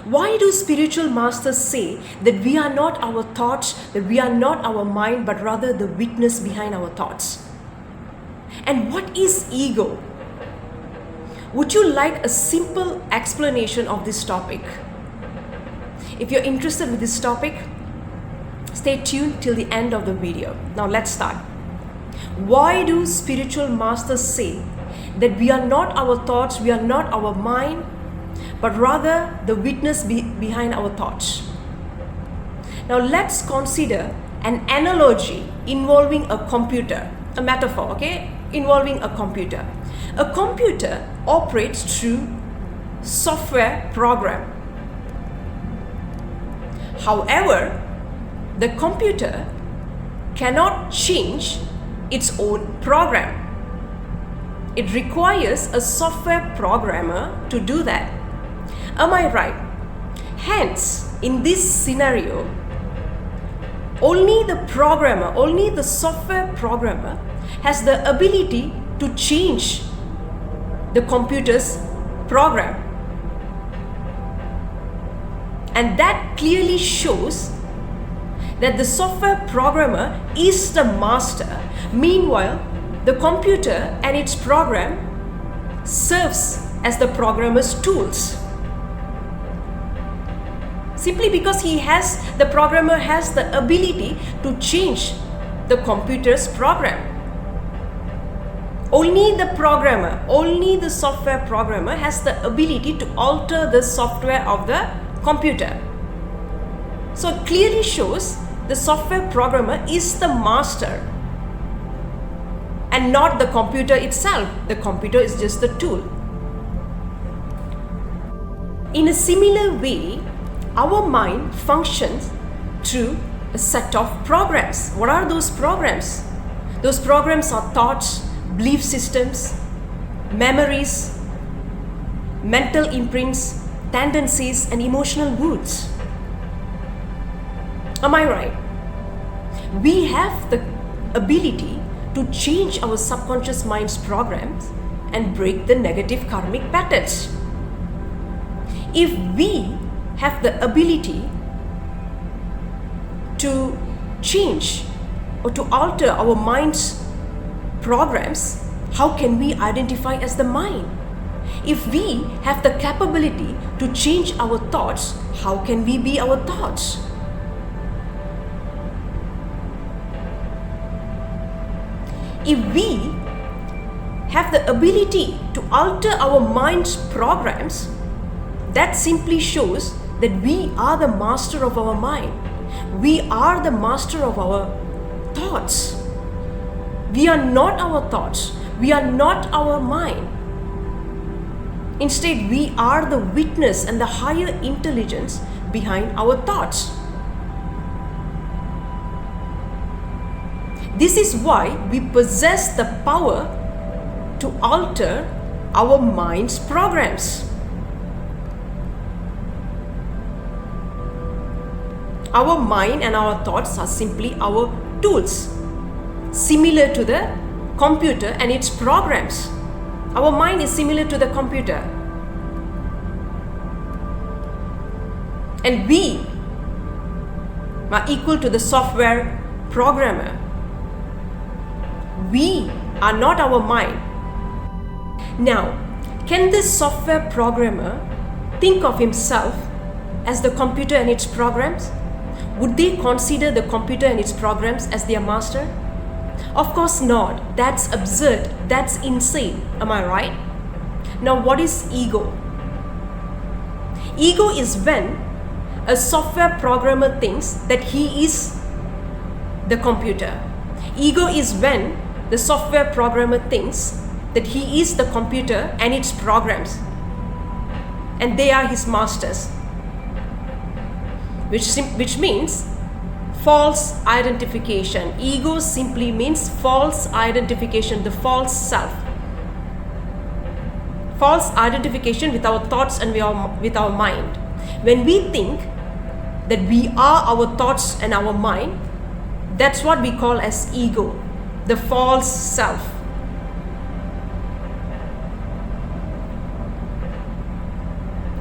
Why do spiritual masters say that we are not our thoughts, that we are not our mind, but rather the witness behind our thoughts? And what is ego? Would you like a simple explanation of this topic? If you're interested with this topic, stay tuned till the end of the video. Now let's start. Why do spiritual masters say that we are not our thoughts, we are not our mind, but rather the witness behind our thoughts? Now let's consider an analogy involving a computer, a metaphor, okay? Involving a computer. A computer operates through software program. However, the computer cannot change its own program. It requires a software programmer to do that. Am I right? Hence, in this scenario, only the software programmer has the ability to change the computer's program. And that clearly shows that the software programmer is the master. Meanwhile, the computer and its program serves as the programmer's tools. Simply because the programmer has the ability to change the computer's program. Only the software programmer has the ability to alter the software of the computer. So it clearly shows the software programmer is the master and not the computer itself. The computer is just the tool. In a similar way, our mind functions through a set of programs. What are those programs? Those programs are thoughts, belief systems, memories, mental imprints, tendencies, and emotional moods. Am I right? We have the ability to change our subconscious mind's programs and break the negative karmic patterns. If we have the ability to change or to alter our mind's programs, how can we identify as the mind? If we have the capability to change our thoughts, how can we be our thoughts? If we have the ability to alter our mind's programs, that simply shows that we are the master of our mind. We are the master of our thoughts. We are not our thoughts. We are not our mind. Instead, we are the witness and the higher intelligence behind our thoughts. This is why we possess the power to alter our mind's programs. Our mind and our thoughts are simply our tools, similar to the computer and its programs. Our mind is similar to the computer. And we are equal to the software programmer. We are not our mind. Now, can this software programmer think of himself as the computer and its programs? Would they consider the computer and its programs as their master? Of course not. That's absurd. That's insane. Am I right? Now, what is ego? Ego is when a software programmer thinks that he is the computer. Ego is when the software programmer thinks that he is the computer and its programs, and they are his masters, which means false identification. Ego simply means false identification, the false self. False identification with our thoughts and with our mind. When we think that we are our thoughts and our mind, that's what we call as ego, the false self.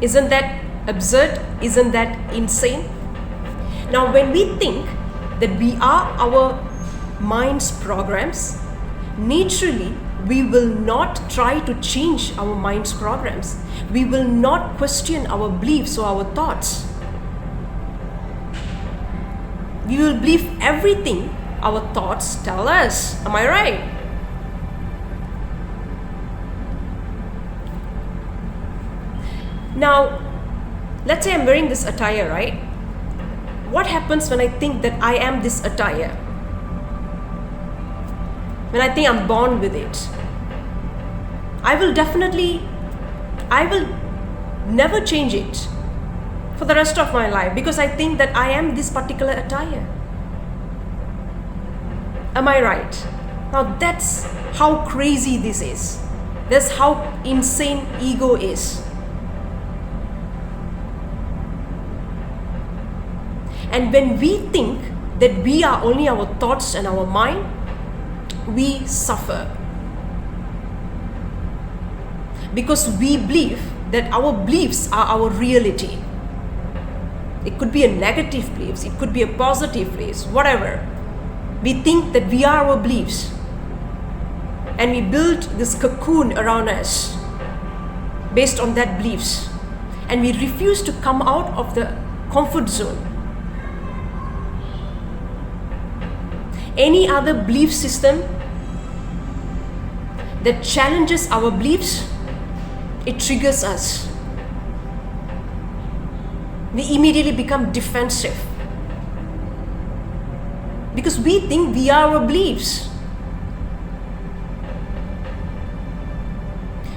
Isn't that absurd? Isn't that insane? Now, when we think that we are our mind's programs, naturally, we will not try to change our mind's programs. We will not question our beliefs or our thoughts. We will believe everything our thoughts tell us. Am I right? Now, let's say I'm wearing this attire, right? What happens when I think that I am this attire? When I think I'm born with it? I will never change it for the rest of my life because I think that I am this particular attire. Am I right? Now that's how crazy this is. That's how insane ego is. And when we think that we are only our thoughts and our mind, we suffer. Because we believe that our beliefs are our reality. It could be a negative beliefs, it could be a positive beliefs, whatever. We think that we are our beliefs. And we build this cocoon around us based on that beliefs. And we refuse to come out of the comfort zone. Any other belief system that challenges our beliefs, it triggers us. We immediately become defensive because we think we are our beliefs.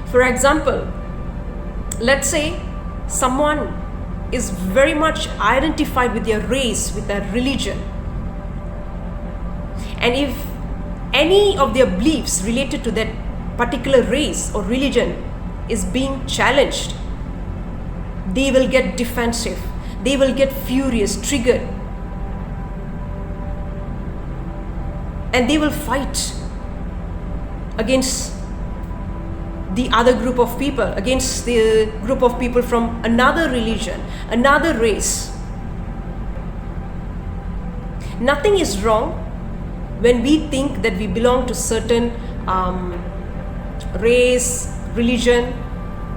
For example, let's say someone is very much identified with their race, with their religion. And if any of their beliefs related to that particular race or religion is being challenged, they will get defensive, they will get furious, triggered, and they will fight against the other group of people, against the group of people from another religion, another race. Nothing is wrong when we think that we belong to certain race, religion.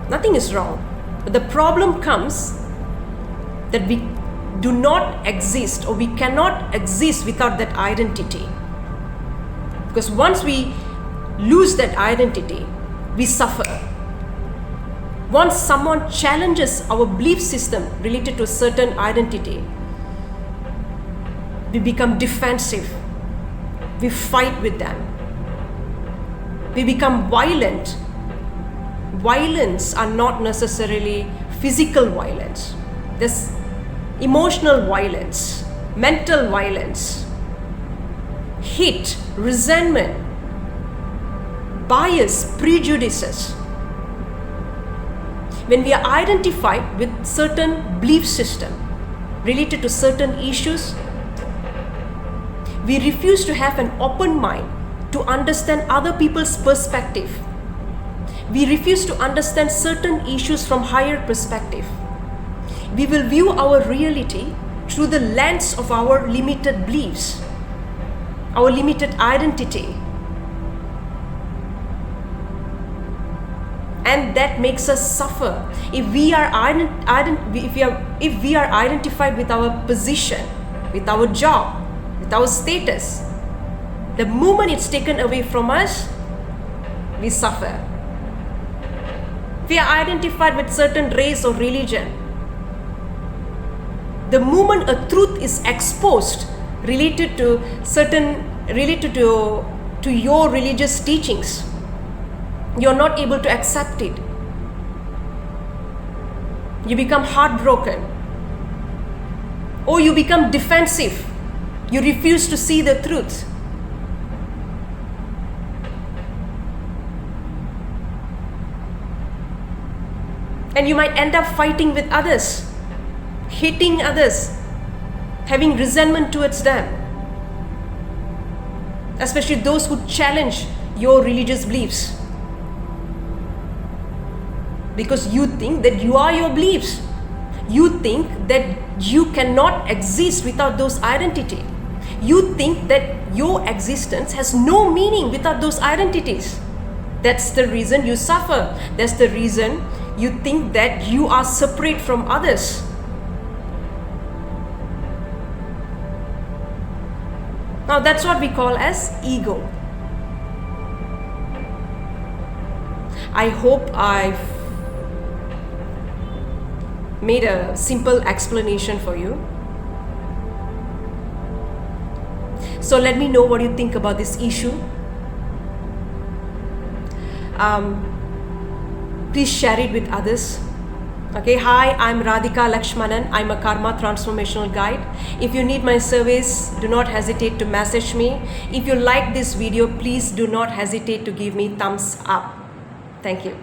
Nothing is wrong. But the problem comes that we do not exist, or we cannot exist without that identity. Because once we lose that identity, we suffer. Once someone challenges our belief system related to a certain identity, we become defensive. We fight with them. We become violent. Violence are not necessarily physical violence. There's emotional violence, mental violence, hate, resentment, bias, prejudices. When we are identified with certain belief system related to certain issues, we refuse to have an open mind to understand other people's perspective. We refuse to understand certain issues from higher perspective. We will view our reality through the lens of our limited beliefs, our limited identity. And that makes us suffer. If we are identified with our position, with our job, with our status, the moment it's taken away from us, we suffer. If we are identified with certain race or religion, the moment a truth is exposed related to your religious teachings, you're not able to accept it. You become heartbroken, or you become defensive. You refuse to see the truth. And you might end up fighting with others, hating others, having resentment towards them, especially those who challenge your religious beliefs. Because you think that you are your beliefs. You think that you cannot exist without those identities. You think that your existence has no meaning without those identities. That's the reason you suffer. That's the reason you think that you are separate from others. Now that's what we call as ego. I hope I've made a simple explanation for you. So let me know what you think about this issue. Please share it with others. Okay, hi, I'm Radhika Lakshmanan. I'm a Karma Transformational Guide. If you need my service, do not hesitate to message me. If you like this video, please do not hesitate to give me thumbs up. Thank you.